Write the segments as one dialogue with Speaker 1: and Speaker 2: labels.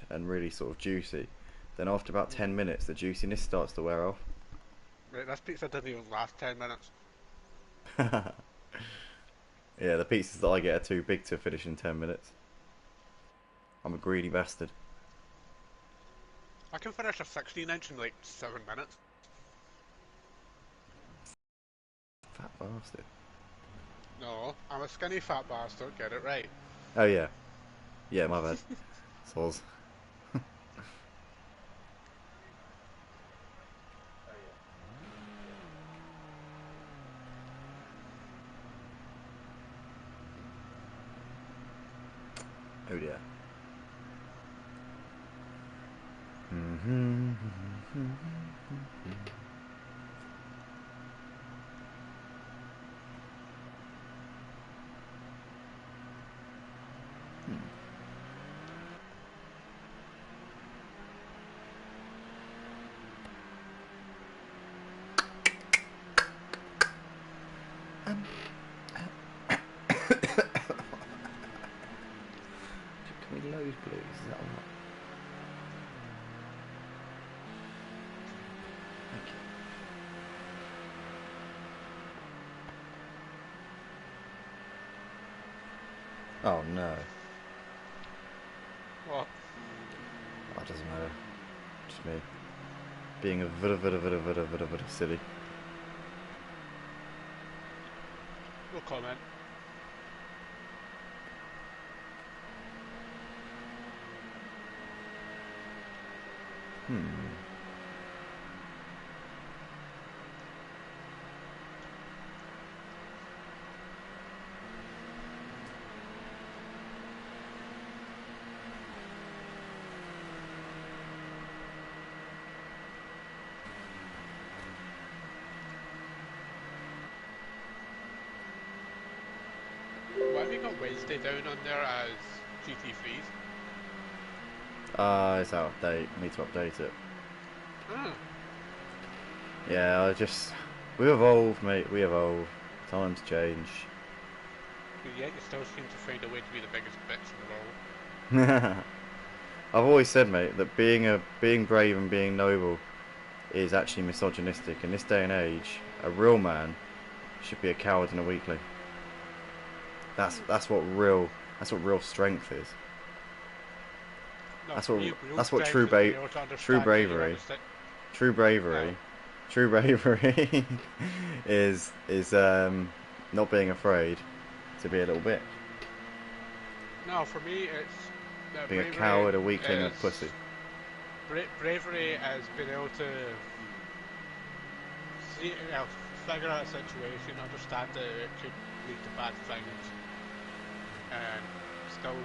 Speaker 1: and really sort of juicy. Then after about 10 minutes, the juiciness starts to wear off.
Speaker 2: Right, this pizza didn't even last 10 minutes.
Speaker 1: Yeah, the pizzas that I get are too big to finish in 10 minutes. I'm a greedy bastard.
Speaker 2: I can finish a 16-inch in like 7 minutes.
Speaker 1: Fat bastard.
Speaker 2: No, I'm a skinny fat bastard, get it right.
Speaker 1: Oh yeah. Yeah, my bad. Soz. Oh yeah. Can we load, please? Is that alright? Thank you. Oh no.
Speaker 2: What?
Speaker 1: Oh, it doesn't matter. Just me. Being a silly.
Speaker 2: No comment.
Speaker 1: Hmm.
Speaker 2: Why have you got Wednesday down on there as GT3s?
Speaker 1: It's out of date. Need to update it.
Speaker 2: Ah,
Speaker 1: Yeah, we evolve, mate. We evolve. Times change.
Speaker 2: but yet you still seem to find a way to be the biggest bitch in the world.
Speaker 1: I've always said, mate, that being brave and being noble is actually misogynistic. In this day and age, a real man should be a coward and a weakling. That's what real strength is.
Speaker 2: No,
Speaker 1: That's
Speaker 2: for
Speaker 1: what
Speaker 2: me, real
Speaker 1: that's what
Speaker 2: strength is being able to
Speaker 1: true
Speaker 2: understand that you're on
Speaker 1: bravery
Speaker 2: the stick.
Speaker 1: true
Speaker 2: No,
Speaker 1: bravery true bravery is not being afraid to be a little bitch.
Speaker 2: no, for me, it's
Speaker 1: Being a
Speaker 2: bravery
Speaker 1: coward, a weakling, and a
Speaker 2: is
Speaker 1: pussy.
Speaker 2: bravery is being able to see, figure out a situation, understand that it could lead to bad things, and still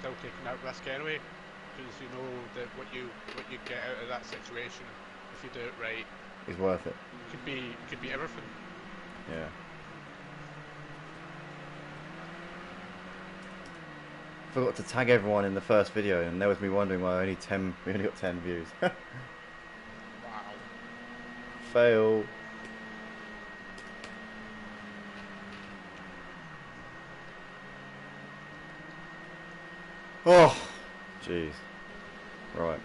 Speaker 2: taking that risk anyway, because you know that what you get out of that situation, if you do it right,
Speaker 1: Is worth it.
Speaker 2: could be everything.
Speaker 1: Yeah. Forgot to tag everyone in the first video, and there was me wondering why we only got 10 views.
Speaker 2: Wow.
Speaker 1: Fail. Oh, jeez. Right.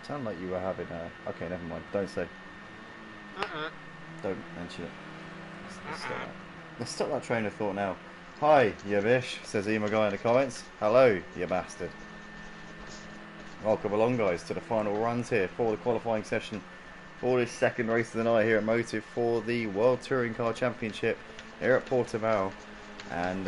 Speaker 1: Sound like you were having a. Okay, never mind. Don't say.
Speaker 2: Uh-uh.
Speaker 1: Don't mention it. Let's stop
Speaker 2: Uh-uh.
Speaker 1: that. Let's stop that train of thought now. Hi, you bish, says Ema Guy in the comments. Hello, you bastard. Welcome along, guys, to the final runs here for the qualifying session for this second race of the night here at Motive for the World Touring Car Championship here at Portimao. And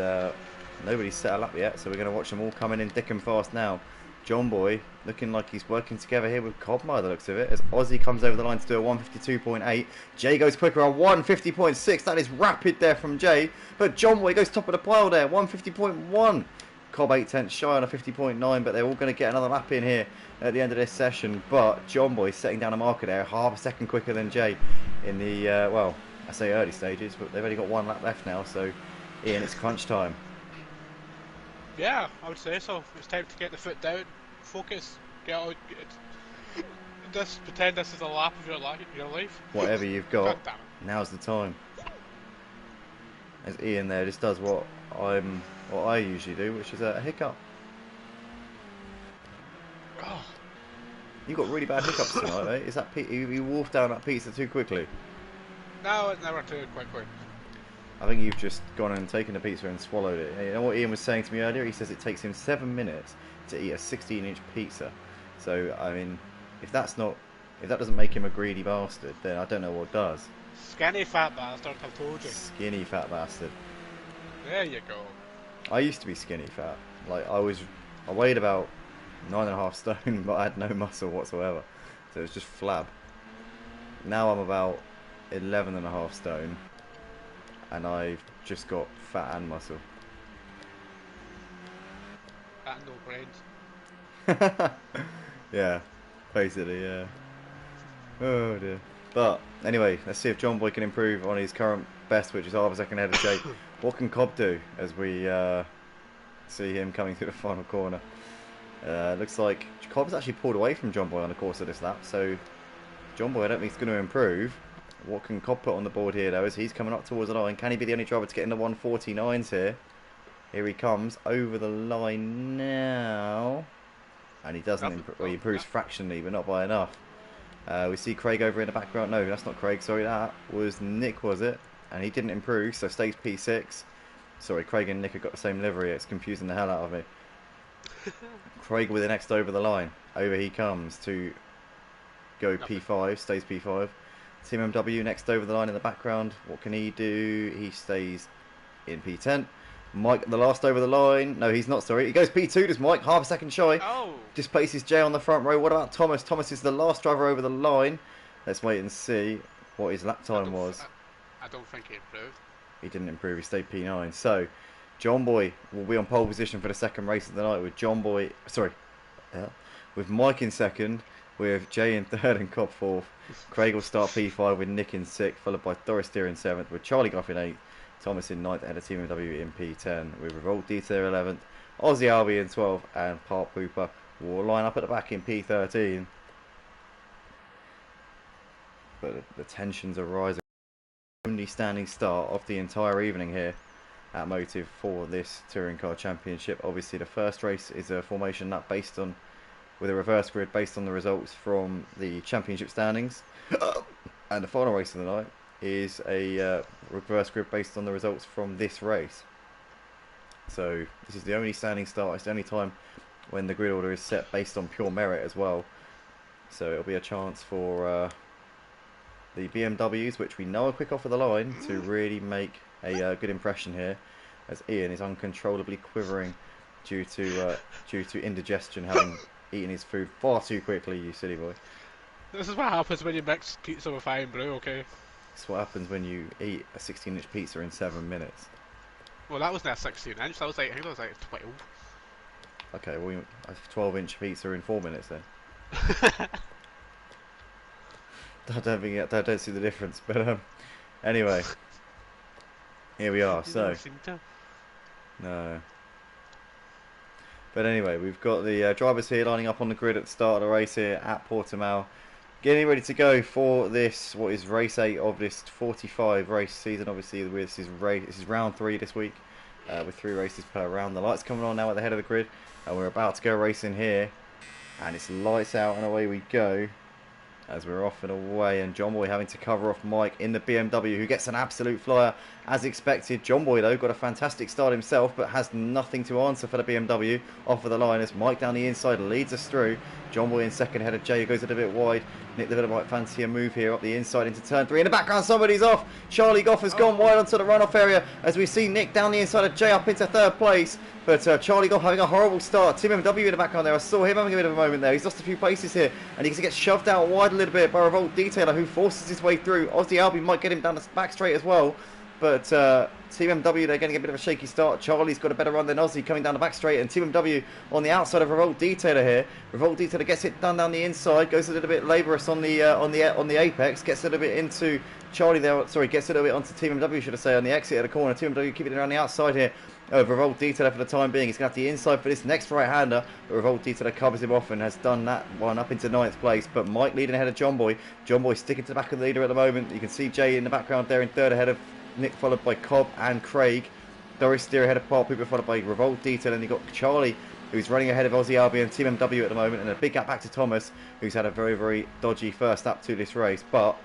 Speaker 1: nobody's set a lap yet, so we're going to watch them all coming in thick and fast now. John Boy looking like he's working together here with Cobb by the looks of it, as Aussie comes over the line to do a 152.8. Jay goes quicker on 150.6. That is rapid there from Jay, but John Boy goes top of the pile there, 150.1. Cobb 8 tenths shy on a 50.9, but they're all going to get another lap in here at the end of this session. But John Boy setting down a marker there, half a second quicker than Jay in the, well, I say early stages, but they've only got one lap left now, so Ian, it's crunch time.
Speaker 2: Yeah, I would say so. It's time to get the foot down, focus, get out. Just pretend this is a lap of your life.
Speaker 1: Whatever you've
Speaker 2: God
Speaker 1: got,
Speaker 2: damn it.
Speaker 1: now's the time. As Ian there just does what I usually do, which is a hiccup.
Speaker 2: Oh,
Speaker 1: You've got really bad hiccups tonight, mate. Is that you wolfed down that pizza too quickly?
Speaker 2: no, it's never too quickly.
Speaker 1: I think you've just gone and taken the pizza and swallowed it. You know what Ian was saying to me earlier? He says it takes him 7 minutes to eat a 16-inch pizza. So, I mean, if that doesn't make him a greedy bastard, then I don't know what does.
Speaker 2: Skinny fat bastard, I've told you.
Speaker 1: Skinny fat bastard.
Speaker 2: There you go.
Speaker 1: I used to be skinny fat. Like, I weighed about 9.5 stone, but I had no muscle whatsoever. So it was just flab. Now I'm about 11.5 stone, and I've just got fat and muscle.
Speaker 2: Fat and no brains.
Speaker 1: Yeah, basically, yeah. Oh dear. But anyway, let's see if John Boy can improve on his current best, which is half a second ahead of Jay. What can Cobb do as we see him coming through the final corner? Looks like Cobb's actually pulled away from John Boy on the course of this lap, so John Boy I don't think is going to improve. What can Cobb put on the board here though as he's coming up towards the line? Can he be the only driver to get in the 149s here? Here he comes over the line now. And he doesn't well, he improves fractionally, but not by enough. We see Craig over in the background. No, that's not Craig. Sorry, that was Nick, was it? And he didn't improve, so stays P6. Sorry, Craig and Nick have got the same livery. It's confusing the hell out of me. Craig with the next over the line. Over he comes to go P5, stays P5. Team MW next over the line in the background. What can he do? He stays in P10. Mike, the last over the line. No, he's not, sorry. He goes P2, does Mike, half a second shy.
Speaker 2: Oh.
Speaker 1: Displaces Jay on the front row. What about Thomas? Thomas is the last driver over the line. Let's wait and see what his lap time was.
Speaker 2: I don't think he improved.
Speaker 1: He didn't improve, he stayed P9. So, John Boy will be on pole position for the second race of the night with with Mike in second, with Jay in third and Cobb fourth. Craig will start P5 with Nick in sixth, followed by Doris Steer in seventh, with Charlie Goff in eighth. Thomas in 9th ahead of Team MW in P10 with Revolt Detail 11th, Aussie Albi in 12th and Park Pooper will line up at the back in P13. But the tensions are rising. Only standing start of the entire evening here at Motive for this Touring Car Championship. Obviously the first race is a formation lap based on, with a reverse grid based on the results from the championship standings. And the final race of the night is a reverse grid based on the results from this race. So this is the only standing start. It's the only time when the grid order is set based on pure merit as well. So it'll be a chance for the BMWs, which we know are quick off of the line, to really make a good impression here, as Ian is uncontrollably quivering due to indigestion, having eaten his food far too quickly. You silly boy.
Speaker 2: This is what happens when you mix pizza with fine brew, okay?
Speaker 1: That's what happens when you eat a 16-inch pizza in 7 minutes.
Speaker 2: Well, that wasn't a 16-inch. That was like, I think that was like 12.
Speaker 1: Okay, well, a 12-inch pizza in 4 minutes then. I don't see the difference, but anyway, here we are. So no, but anyway, we've got the drivers here lining up on the grid at the start of the race here at Portimao, getting ready to go for this, what is race 8 of this 45 race season. Obviously, this is round 3 this week, with 3 races per round. The lights coming on now at the head of the grid, and we're about to go racing here, and it's lights out and away we go. As we're off and away, and John Boy having to cover off Mike in the BMW, who gets an absolute flyer as expected. John Boy though got a fantastic start himself, but has nothing to answer for the BMW off of the line as Mike down the inside leads us through. John Boy in second ahead of Jay, who goes a little bit wide. Nick the might fancy a move here up the inside into turn 3. In the background, somebody's off. Charlie Goff has gone wide onto the runoff area as we see Nick down the inside of Jay up into third place. But Charlie Goff having a horrible start. Team MW in the background there. I saw him having a bit of a moment there. He's lost a few places here, and he gets shoved out wide a little bit by Revolt Detailer, who forces his way through. Aussie Albi might get him down the back straight as well. But Team MW, they're getting a bit of a shaky start. Charlie's got a better run than Aussie coming down the back straight, and Team MW on the outside of Revolt Detailer here. Revolt Detailer gets it done down the inside, goes a little bit laborious on the apex, gets a little bit into Charlie there. Sorry, gets a little bit onto Team MW, should I say, on the exit of the corner. Team MW keeping it around the outside here Revolt Detailer for the time being. He's going to have the inside for this next right-hander. But Revolt Detailer covers him off and has done that one up into 9th place. But Mike leading ahead of John Boy. John Boy sticking to the back of the leader at the moment. You can see Jay in the background there in 3rd ahead of Nick, followed by Cobb and Craig. Doris Steer ahead of Park Hooper, followed by Revolt Detail. And you've got Charlie, who's running ahead of Aussie Albion, Team MW at the moment. And a big gap back to Thomas, who's had a very, very dodgy first up to this race. But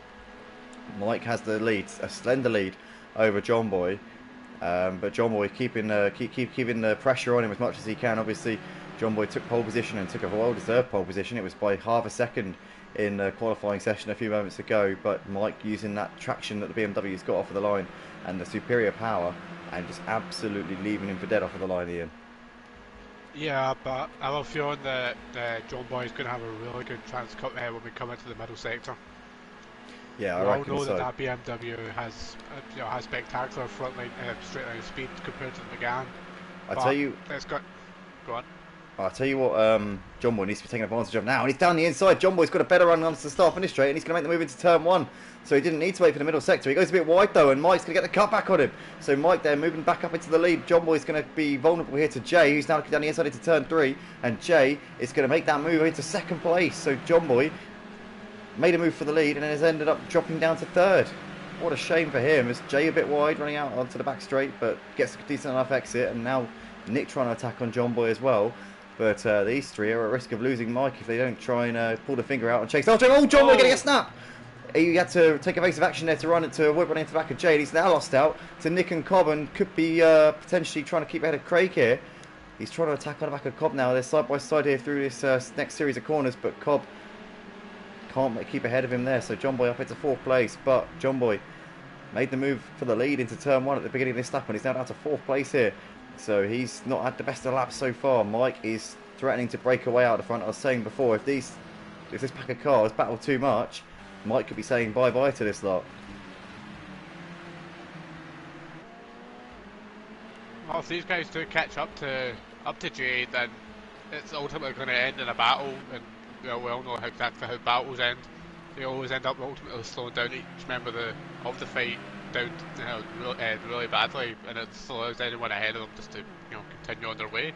Speaker 1: Mike has the lead, a slender lead over John Boy. But John Boy keeping the pressure on him as much as he can. Obviously, John Boy took pole position and took a well-deserved pole position. It was by half a second in the qualifying session a few moments ago. But Mike using that traction that the BMW's got off of the line and the superior power, and just absolutely leaving him for dead off of the line, Ian.
Speaker 2: Yeah, but I have a feeling that John Boy is going to have a really good chance when we come into the middle sector.
Speaker 1: Yeah,
Speaker 2: we
Speaker 1: I
Speaker 2: all
Speaker 1: reckon
Speaker 2: know
Speaker 1: so.
Speaker 2: that BMW has has spectacular front line straight line speed compared to the McGann. I'll
Speaker 1: tell you what, John Boy needs to be taking advantage of now, and he's down the inside. John Boy's got a better run onto the start finish straight, and he's going to make the move into turn 1. So he didn't need to wait for the middle sector. He goes a bit wide though, and Mike's going to get the cut back on him. So Mike there moving back up into the lead. John Boy's going to be vulnerable here to Jay, who's now down the inside into turn 3, and Jay is going to make that move into 2nd place. So John Boy made a move for the lead and then has ended up dropping down to 3rd. What a shame for him, as Jay a bit wide running out onto the back straight, but gets a decent enough exit, and now Nick trying to attack on John Boy as well. But these three are at risk of losing Mike if they don't try and pull the finger out and chase after him. Oh, John Boy getting a snap! He had to take evasive action there to run into avoid running into the back of Jay. He's now lost out to Nick and Cobb and could be potentially trying to keep ahead of Craig here. He's trying to attack on the back of Cobb now. They're side by side here through this next series of corners, but Cobb can't keep ahead of him there. So John Boy up into 4th place, but John Boy made the move for the lead into turn 1 at the beginning of this lap, and he's now down to 4th place here. So he's not had the best of laps so far. Mike is threatening to break away out the front. I was saying before, if this pack of cars battle too much, Mike could be saying bye-bye to this lot.
Speaker 2: Well, if these guys do catch up to Jay, then it's ultimately going to end in a battle, and we all know exactly how battles end. They always end up ultimately slowing down each member of the fight down, really badly, and it slows anyone ahead of them just to continue on their way.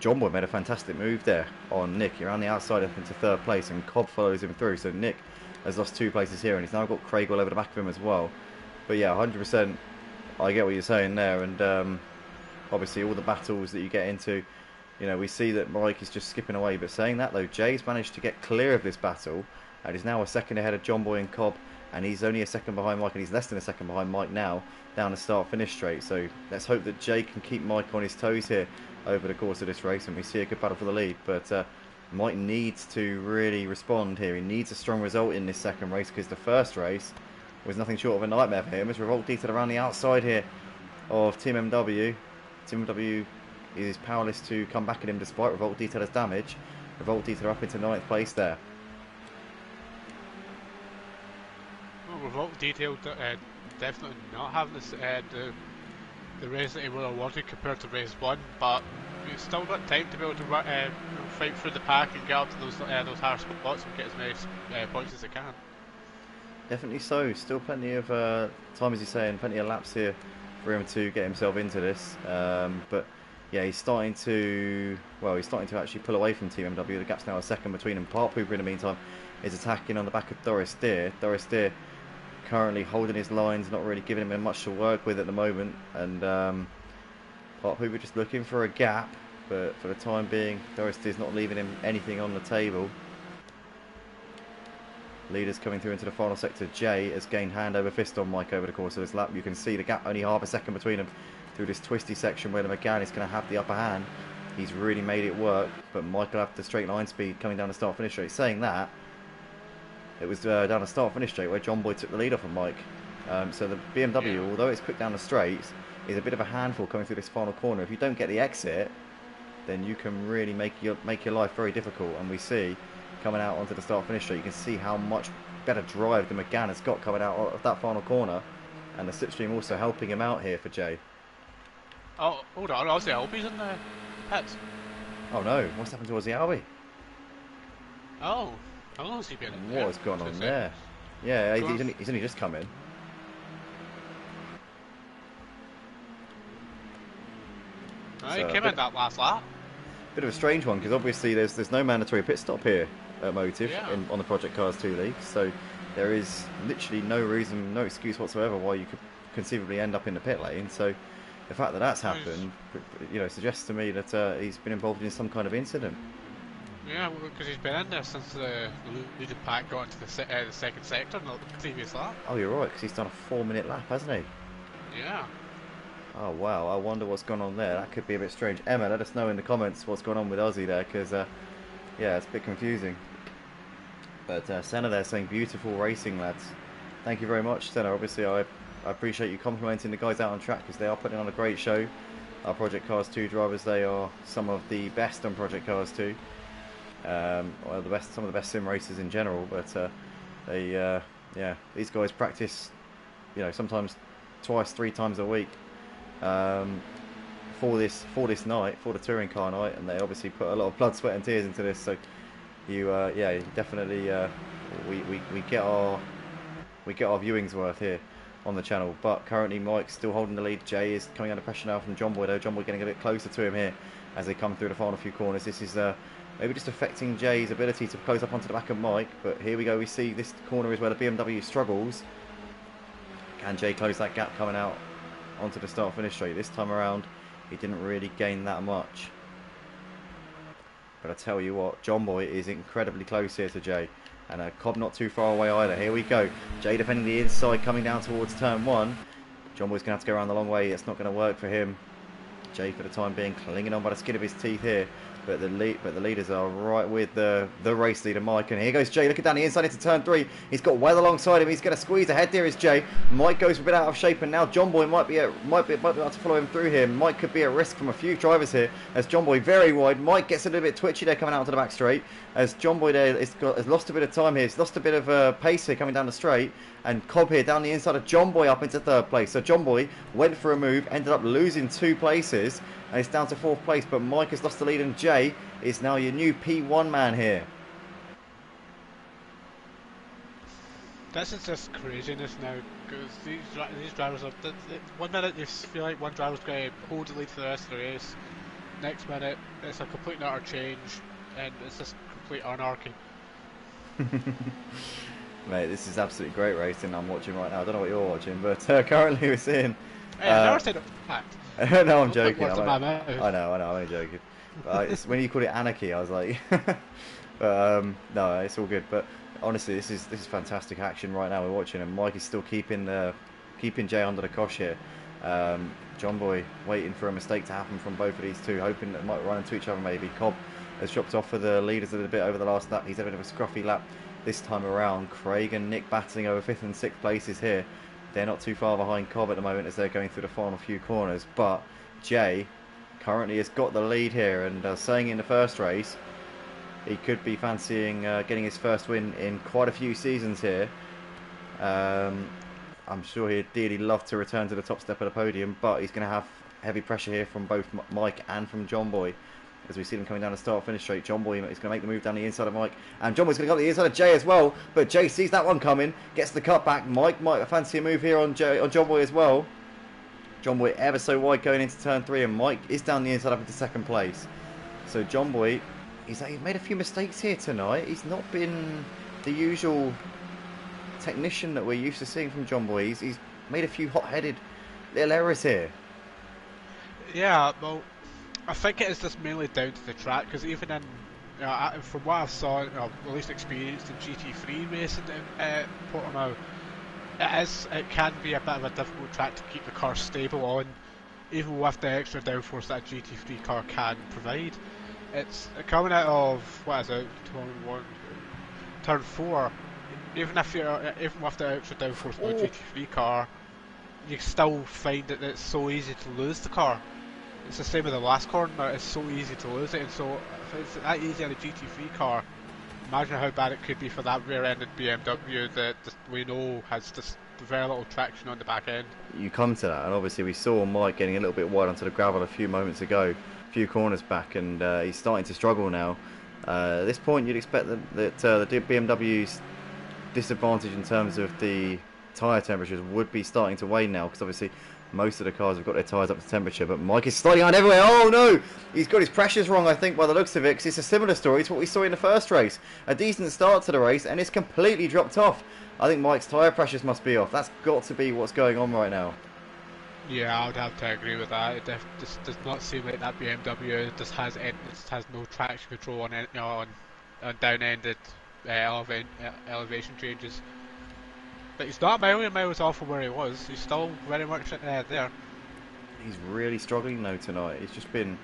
Speaker 1: John Boy made a fantastic move there on Nick. He ran the outside up into 3rd place, and Cobb follows him through. So Nick has lost 2 places here, and he's now got Craig all over the back of him as well. But yeah, 100%. I get what you're saying there, and obviously all the battles that you get into, we see that Mike is just skipping away. But saying that though, Jay's managed to get clear of this battle, and he's now a second ahead of John Boy and Cobb, and he's only a second behind Mike, and he's less than a second behind Mike now down the start finish straight. So let's hope that Jay can keep Mike on his toes here over the course of this race, and we see a good battle for the lead. But Mike needs to really respond here. He needs a strong result in this second race, because the first race was nothing short of a nightmare for him, as Revolt Detail around the outside here of Team MW. Team MW is powerless to come back at him despite Revolt Detailer's damage. Revolt Detail up into 9th place there.
Speaker 2: Well, Revolt Detail definitely not having this, the race that he would have wanted compared to race 1, but we've still got time to be able to fight through the pack and get up to those higher spots and get as many points as they can.
Speaker 1: Definitely so. Still plenty of time, as you say, and plenty of laps here for him to get himself into this. But yeah, he's starting to actually pull away from Team MW. The gap's now a second between them. Park Hooper in the meantime is attacking on the back of Doris Steer. Doris Steer currently holding his lines, not really giving him much to work with at the moment, and Park Hooper just looking for a gap, but for the time being Doris Steer's not leaving him anything on the table. Leaders coming through into the final sector. Jay has gained hand over fist on Mike over the course of this lap. You can see the gap only half a second between them through this twisty section where the McGann is going to have the upper hand. He's really made it work, but Mike will have the straight line speed coming down the start finish straight. Saying that, it was down the start finish straight where John Boy took the lead off of Mike. So the BMW, although it's quick down the straights, is a bit of a handful coming through this final corner. If you don't get the exit, then you can really make your life very difficult. And we see, coming out onto the start finish straight, you can see how much better drive the McGann has got coming out of that final corner, and the slipstream also helping him out here for Jay.
Speaker 2: Oh, hold on, Aussie Albi's in the pits.
Speaker 1: Oh no, what's happened to Aussie Albi?
Speaker 2: Oh, how long has he been in
Speaker 1: there? What has gone on there? Yeah, he's only just come in.
Speaker 2: He came in that last lap.
Speaker 1: Bit of a strange one, because obviously there's no mandatory pit stop here at Motive on the Project Cars 2 League, so there is literally no reason, no excuse whatsoever why you could conceivably end up in the pit lane. So the fact that that's happened, suggests to me that he's been involved in some kind of incident.
Speaker 2: Yeah, because he's been in there since the leading pack got into the second sector in the previous lap.
Speaker 1: Oh, you're right, because he's done a 4-minute lap, hasn't he?
Speaker 2: Yeah.
Speaker 1: Oh wow, I wonder what's gone on there. That could be a bit strange. Emma, let us know in the comments what's going on with Ozzy there, because yeah, it's a bit confusing. But Senna there saying beautiful racing, lads. Thank you very much, Senna. Obviously I appreciate you complimenting the guys out on track, because they are putting on a great show. Our Project Cars 2 drivers, they are some of the best on Project Cars 2. Well, some of the best sim racers in general, but yeah, these guys practice, sometimes twice, 3 times a week for this night, for the touring car night, and they obviously put a lot of blood, sweat, and tears into this. So yeah, definitely we get our viewings worth here on the channel. But currently Mike's still holding the lead. Jay is coming under pressure now from John Boy, though. John Boy getting a bit closer to him here as they come through the final few corners. This is maybe just affecting Jay's ability to close up onto the back of Mike, but here we go. We see this corner is where the BMW struggles. Can Jay close that gap coming out onto the start-finish straight? This time around, he didn't really gain that much. But I tell you what, John Boy is incredibly close here to Jay. And Cobb not too far away either. Here we go. Jay defending the inside, coming down towards turn 1. John Boy's going to have to go around the long way. It's not going to work for him. Jay, for the time being, clinging on by the skin of his teeth here. But the leaders are right with the race leader, Mike. And here goes Jay, looking down the inside into turn 3. He's got well alongside him. He's going to squeeze ahead. There is Jay. Mike goes a bit out of shape, and now John Boy might be able to follow him through here. Mike could be at risk from a few drivers here, as John Boy very wide. Mike gets a little bit twitchy there coming out onto the back straight, as John Boy there has lost a bit of time here. He's lost a bit of pace here coming down the straight, and Cobb here down the inside of John Boy up into 3rd place. So John Boy went for a move, ended up losing 2 places, and it's down to 4th place. But Mike has lost the lead, and Jay is now your new P1 man here.
Speaker 2: This is just craziness now, because these drivers are... 1 minute you feel like one driver's going to hold the lead for the rest of the race. Next minute, it's a complete and utter change, and it's just complete anarchy.
Speaker 1: Mate, this is absolutely great racing I'm watching right now. I don't know what you're watching, but currently we're seeing...
Speaker 2: Hey, I've never said it fact.
Speaker 1: No, I'm joking. I know, I'm only joking. But when you called it anarchy, I was like... but no, it's all good. But honestly, this is fantastic action right now we're watching, and Mike is still keeping Jay under the cosh here. John Boy waiting for a mistake to happen from both of these two, hoping that they might run into each other maybe. Cobb has dropped off for the leaders a little bit over the last lap. He's had a bit of a scruffy lap this time around. Craig and Nick battling over 5th and 6th places here. They're not too far behind Cobb at the moment as they're going through the final few corners. But Jay currently has got the lead here, and saying in the first race he could be fancying getting his first win in quite a few seasons here. I'm sure he'd dearly love to return to the top step of the podium, but he's going to have heavy pressure here from both Mike and from John Boy. As we see them coming down the start-finish straight, John Boy is going to make the move down the inside of Mike, and John Boy's going to go up the inside of Jay as well, but Jay sees that one coming, gets the cut back. Mike might fancy a move here on John Boy as well. John Boy ever so wide going into turn 3, and Mike is down the inside up into 2nd place. So John Boy, he's made a few mistakes here tonight. He's not been the usual technician that we're used to seeing from John Boy. He's made a few hot-headed little errors here.
Speaker 2: Yeah, well, I think it is just mainly down to the track, because even in, from what I've saw, at least experienced in GT3 racing in Portimao, it can be a bit of a difficult track to keep the car stable on, even with the extra downforce that a GT3 car can provide. It's coming out of, what is it, turn 4. Even with the extra downforce of a GT3 car, you still find that it's so easy to lose the car. It's the same with the last corner, it's so easy to lose it, and so if it's that easy on a GT3 car, imagine how bad it could be for that rear-ended BMW that we know has just very little traction on the back end. You
Speaker 1: come to that, and obviously we saw Mike getting a little bit wide onto the gravel a few moments ago, a few corners back, and he's starting to struggle now. At this point you'd expect that the BMW's disadvantage in terms of the tyre temperatures would be starting to wane now, because obviously Most of the cars have got their tyres up to temperature, but Mike is sliding on everywhere. Oh no! He's got his pressures wrong, I think, by the looks of it, because it's a similar story to what we saw in the first race. A decent start to the race, and it's completely dropped off. I think Mike's tyre pressures must be off. That's got to be what's going on right now.
Speaker 2: Yeah, I would have to agree with that. It just does not seem like that BMW just has no traction control on down-ended elevation changes. But he's not a million miles off from where he was. He's still very much there.
Speaker 1: He's really struggling though tonight. It's just been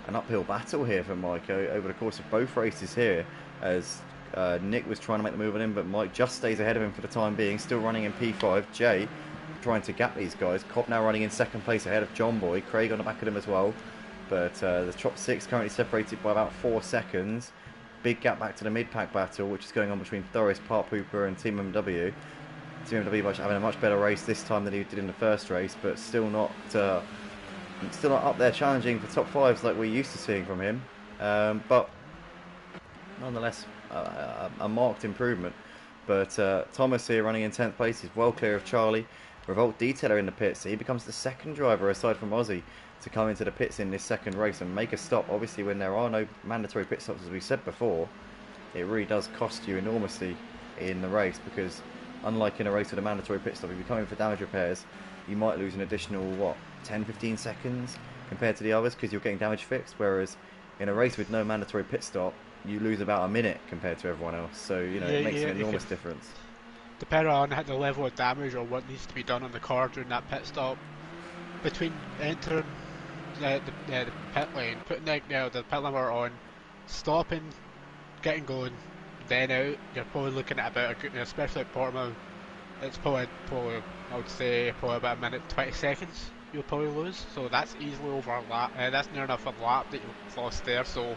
Speaker 1: an uphill battle here for Mike over the course of both races here, as Nick was trying to make the move on him, but Mike just stays ahead of him for the time being, still running in P5. Jay trying to gap these guys. Cobb now running in second place ahead of John Boy. Craig on the back of him as well. But the top 6 currently separated by about 4 seconds. Big gap back to the mid-pack battle, which is going on between Thoris, Park Pooper and Team MW. Team MW having a much better race this time than he did in the first race, but still not up there challenging for top 5s like we're used to seeing from him. But nonetheless, a marked improvement. But Thomas here running in 10th place is well clear of Charlie. Revolt Detailer in the pits. He becomes the second driver aside from Ozzy to come into the pits in this second race and make a stop. Obviously, when there are no mandatory pit stops, as we said before, it really does cost you enormously in the race, because unlike in a race with a mandatory pit stop, if you're coming for damage repairs, you might lose an additional 10-15 seconds compared to the others because you're getting damage fixed, whereas in a race with no mandatory pit stop, you lose about a minute compared to everyone else. So it makes an enormous difference.
Speaker 2: Depending on the level of damage or what needs to be done on the car during that pit stop, between entering the pit lane, putting the pit limiter on, stopping, getting going, then out, you're probably looking at about especially at Portimao, it's probably I would say probably about a minute 20 seconds you'll probably lose. So that's easily over a lap. That's near enough a lap that you've lost there. So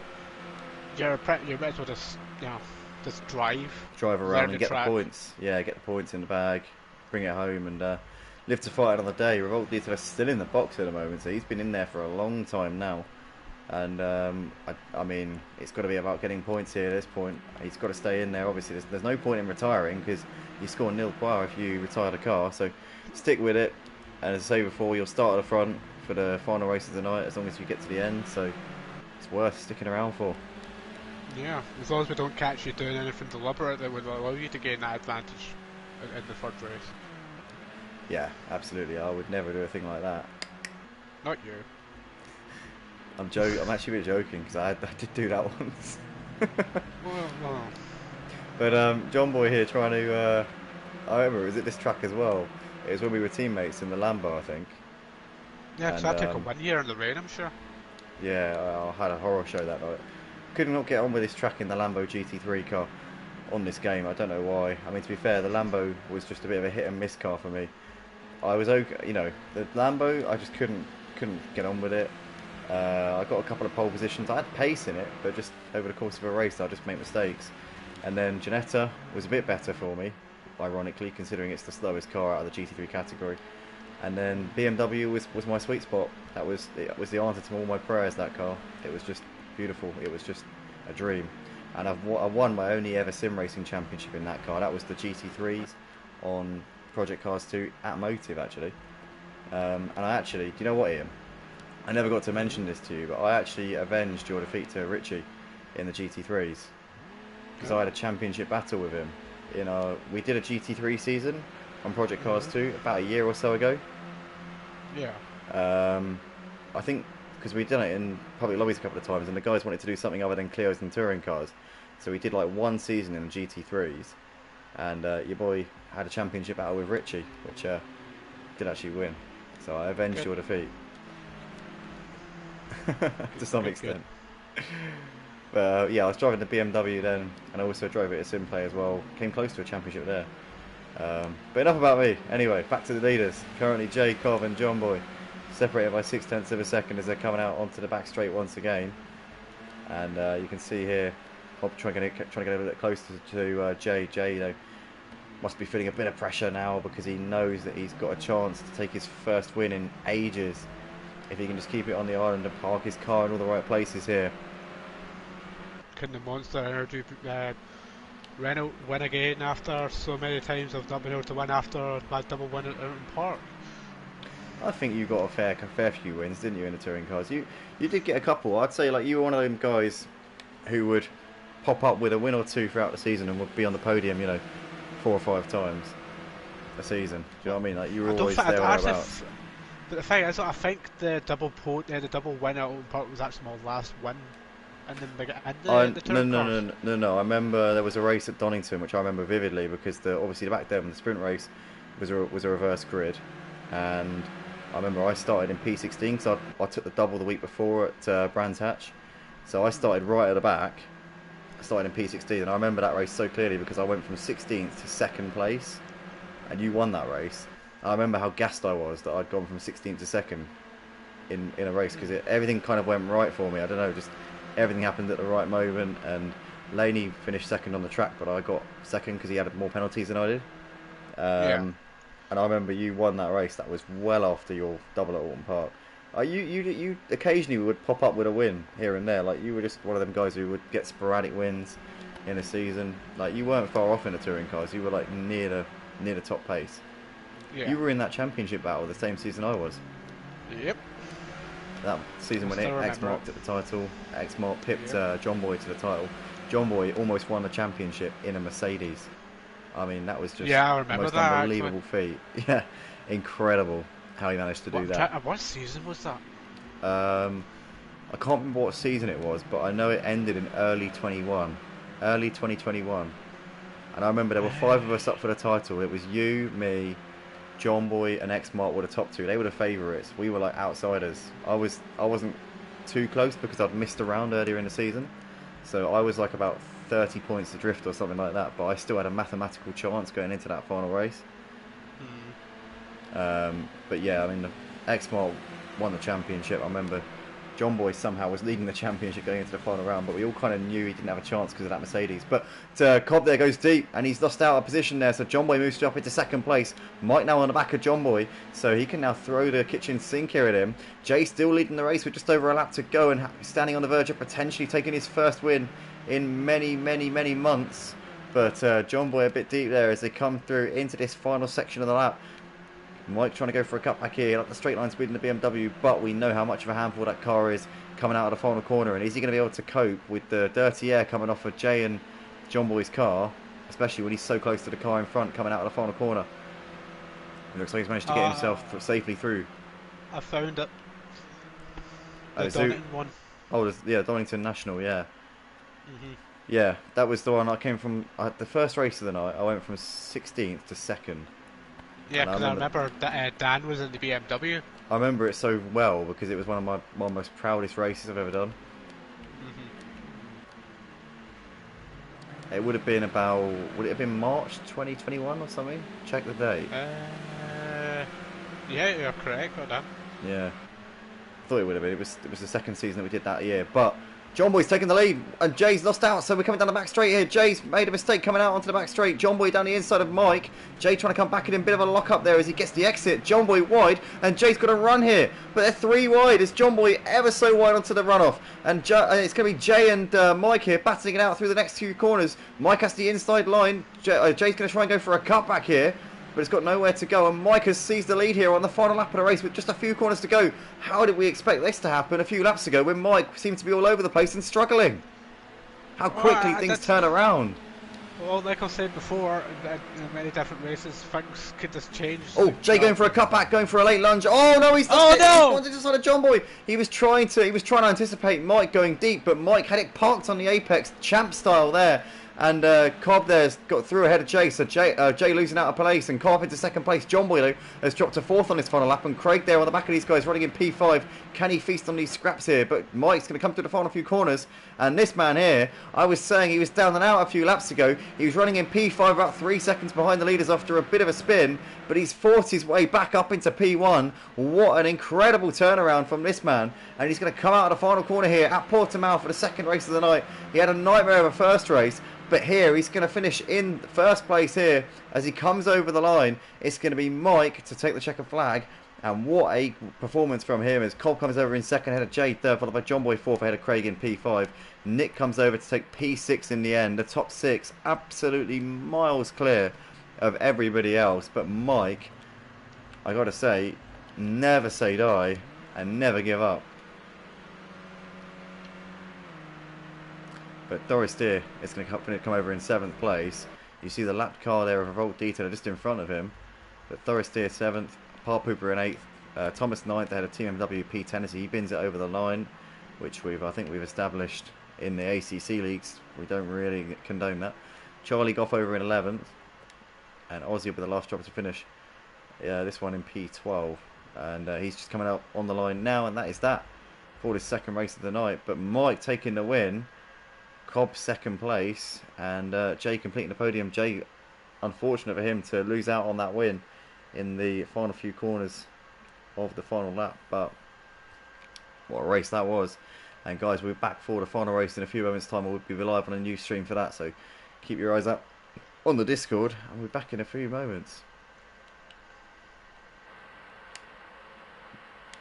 Speaker 2: you might as well just drive
Speaker 1: around and get the points. Yeah, get the points in the bag, bring it home, and live to fight another day. Revolt Detailer still in the box at the moment, so he's been in there for a long time now. And I mean, it's got to be about getting points here at this point. He's got to stay in there. Obviously, there's no point in retiring because you score nil points if you retire the car. So stick with it. And as I say before, you'll start at the front for the final race of the night as long as you get to the end. So it's worth sticking around for.
Speaker 2: Yeah, as long as we don't catch you doing anything deliberate that would allow you to gain that advantage in the third race.
Speaker 1: Yeah, absolutely. I would never do a thing like that.
Speaker 2: Not you.
Speaker 1: I'm actually a bit joking because I did do that once.
Speaker 2: well.
Speaker 1: But John Boy here trying to. I remember, was it this track as well? It was when we were teammates in the Lambo, I think.
Speaker 2: Yeah, because I took a 1 year in the rain, I'm sure.
Speaker 1: Yeah, I had a horror show that night. Could not get on with this track in the Lambo GT3 car on this game. I don't know why. I mean, to be fair, the Lambo was just a bit of a hit and miss car for me. I was okay, the Lambo, I just couldn't get on with it. I got a couple of pole positions. I had pace in it, but just over the course of a race, I just make mistakes. And then Ginetta was a bit better for me, ironically, considering it's the slowest car out of the GT3 category. And then BMW was my sweet spot. It was the answer to all my prayers, that car. It was just beautiful. It was just a dream. And I won my only ever sim racing championship in that car. That was the GT3s on Project Cars 2 at Motive, actually. And I actually, do you know what, Ian? I never got to mention this to you, but I actually avenged your defeat to Richie in the GT3s. Because I had a championship battle with him. We did a GT3 season on Project Cars 2 about a year or so ago.
Speaker 2: Yeah.
Speaker 1: I think because we'd done it in public lobbies a couple of times, and the guys wanted to do something other than Clios and touring cars. So we did like one season in the GT3s, and your boy had a championship battle with Richie, which did actually win. So I avenged your defeat. To some extent. But yeah, I was driving the BMW then, and I also drove it at Simplay as well. Came close to a championship there. But enough about me. Anyway, back to the leaders. Currently Jay, Cov and John Boy separated by 0.6 of a second as they're coming out onto the back straight once again. And you can see here Bob trying to get a little bit closer to Jay. Jay, must be feeling a bit of pressure now because he knows that he's got a chance to take his first win in ages if he can just keep it on the island and park his car in all the right places here.
Speaker 2: Can the Monster Energy Renault win again after so many times I've not been able to win after my double win at Oulton Park?
Speaker 1: I think you got a fair few wins, didn't you, in the touring cars? You did get a couple. I'd say like you were one of them guys who would pop up with a win or two throughout the season and would be on the podium, you know, 4 or 5 times a season. Do you know what I mean? Like you were always there or thereabouts.
Speaker 2: But the thing is, I think the double win at Open Park was actually my last win in the touring cars.
Speaker 1: No. I remember there was a race at Donington, which I remember vividly because obviously back then the sprint race was a reverse grid, and I remember I started in P16 because I took the double the week before at Brands Hatch, so I started right at the back. I started in P16, and I remember that race so clearly because I went from 16th to 2nd place, and you won that race. I remember how gassed I was that I'd gone from 16th to 2nd in a race because everything kind of went right for me. I don't know, just everything happened at the right moment, and Laney finished 2nd on the track, but I got 2nd because he had more penalties than I did. And I remember you won that race. That was well after your double at Alton Park. You occasionally would pop up with a win here and there. Like you were just one of them guys who would get sporadic wins in a season. Like you weren't far off in the touring cars. You were like near the top pace.
Speaker 2: Yeah.
Speaker 1: You were in that championship battle the same season I was.
Speaker 2: Yep.
Speaker 1: That season when X marked at the title, X Mark pipped John Boy to the title. John Boy almost won the championship in a Mercedes. I mean, that was just
Speaker 2: I
Speaker 1: the
Speaker 2: remember
Speaker 1: most
Speaker 2: that,
Speaker 1: unbelievable feat. Yeah, incredible how he managed to do that.
Speaker 2: What season was that?
Speaker 1: I can't remember what season it was, but I know it ended in early 2021. And I remember there were 5 of us up for the title. It was you, me, John Boy, and X Mark were the top 2. They were the favourites. We were like outsiders. I wasn't too close because I'd missed a round earlier in the season, so I was like about 30 points adrift or something like that, but I still had a mathematical chance going into that final race. But yeah, I mean, the X-Mark won the championship. I remember John Boy somehow was leading the championship going into the final round, but we all kind of knew he didn't have a chance because of that Mercedes. But Cobb there goes deep, and he's lost out a position there, so John Boy moves up into 2nd place. Mike now on the back of John Boy, so he can now throw the kitchen sink here at him. Jay still leading the race with just over a lap to go and standing on the verge of potentially taking his first win in many months. But John Boy a bit deep there as they come through into this final section of the lap. Mike trying to go for a cutback here, like the straight line speed in the BMW, but we know how much of a handful that car is coming out of the final corner, and is he going to be able to cope with the dirty air coming off of Jay and John Boy's car, especially when he's so close to the car in front coming out of the final corner? It looks like he's managed to get himself safely through.
Speaker 2: I found it. The
Speaker 1: Donington
Speaker 2: one.
Speaker 1: Oh, yeah, Donington National, yeah. Yeah, that was the one I came from. The first race of the night, I went from 16th to 2nd.
Speaker 2: Yeah, because I remember that Dan was in the BMW.
Speaker 1: I remember it so well because it was one of my most proudest races I've ever done. It would have been would it have been March 2021 or something? Check the date.
Speaker 2: Yeah, you're correct, well done.
Speaker 1: Yeah, I thought it would have been. It was the 2nd season that we did that year, but John Boy's taking the lead, and Jay's lost out, so we're coming down the back straight here. Jay's made a mistake coming out onto the back straight. John Boy down the inside of Mike. Jay trying to come back in a bit of a lock-up there as he gets the exit. John Boy wide, and Jay's got a run here, but they're 3 wide as John Boy ever so wide onto the runoff. And it's going to be Jay and Mike here battling it out through the next 2 corners. Mike has the inside line. Jay's going to try and go for a cutback here, but it's got nowhere to go, and Mike has seized the lead here on the final lap of the race with just a few corners to go. How did we expect this to happen a few laps ago when Mike seemed to be all over the place and struggling? How quickly things turn around.
Speaker 2: Well, like I said before, in many different races, things could just change.
Speaker 1: Oh, Jay going for a cutback, going for a late lunge. Oh no, he's lost it. He's gone to the side of John Boy. He was trying to anticipate Mike going deep, but Mike had it parked on the apex, champ style there. And Cobb there's got through ahead of Jay, so Jay losing out of place, and Cobb into 2nd place. John Boy though has dropped to 4th on his final lap, and Craig there on the back of these guys running in P5. Can he feast on these scraps here? But Mike's going to come through the final few corners, and this man here, I was saying he was down and out a few laps ago. He was running in P5 about 3 seconds behind the leaders after a bit of a spin, but he's forced his way back up into P1. What an incredible turnaround from this man, and he's going to come out of the final corner here at Portimao for the 2nd race of the night. He had a nightmare of a first race, but here he's going to finish in 1st place here as he comes over the line. It's going to be Mike to take the checkered flag, and what a performance from him as Cobb comes over in 2nd ahead of Jay 3rd, followed by John Boy 4th ahead of Craig in P5. Nick comes over to take P6 in the end. The top 6 absolutely miles clear of everybody else, but Mike, I got to say, Never say die and never give up. But Doris Deer is going to come over in 7th place. You see the lapped car there of Revolt Detailer just in front of him. But Doris Deer 7th, Park Pooper in 8th, Thomas 9th ahead of Team MWP Tennessee. He bins it over the line, which I think we've established in the ACC leagues. We don't really condone that. Charlie Goff over in 11th, and Ozzy with the last drop to finish. This one in P12, and he's just coming out on the line now, and that is that for his 2nd race of the night. But Mike taking the win, Cobb 2nd place, and Jay completing the podium. Jay, unfortunate for him to lose out on that win in the final few corners of the final lap, but what a race that was. And guys, we're back for the final race in a few moments time. We'll be live on a new stream for that, so keep your eyes up on the Discord, and we're back in a few moments.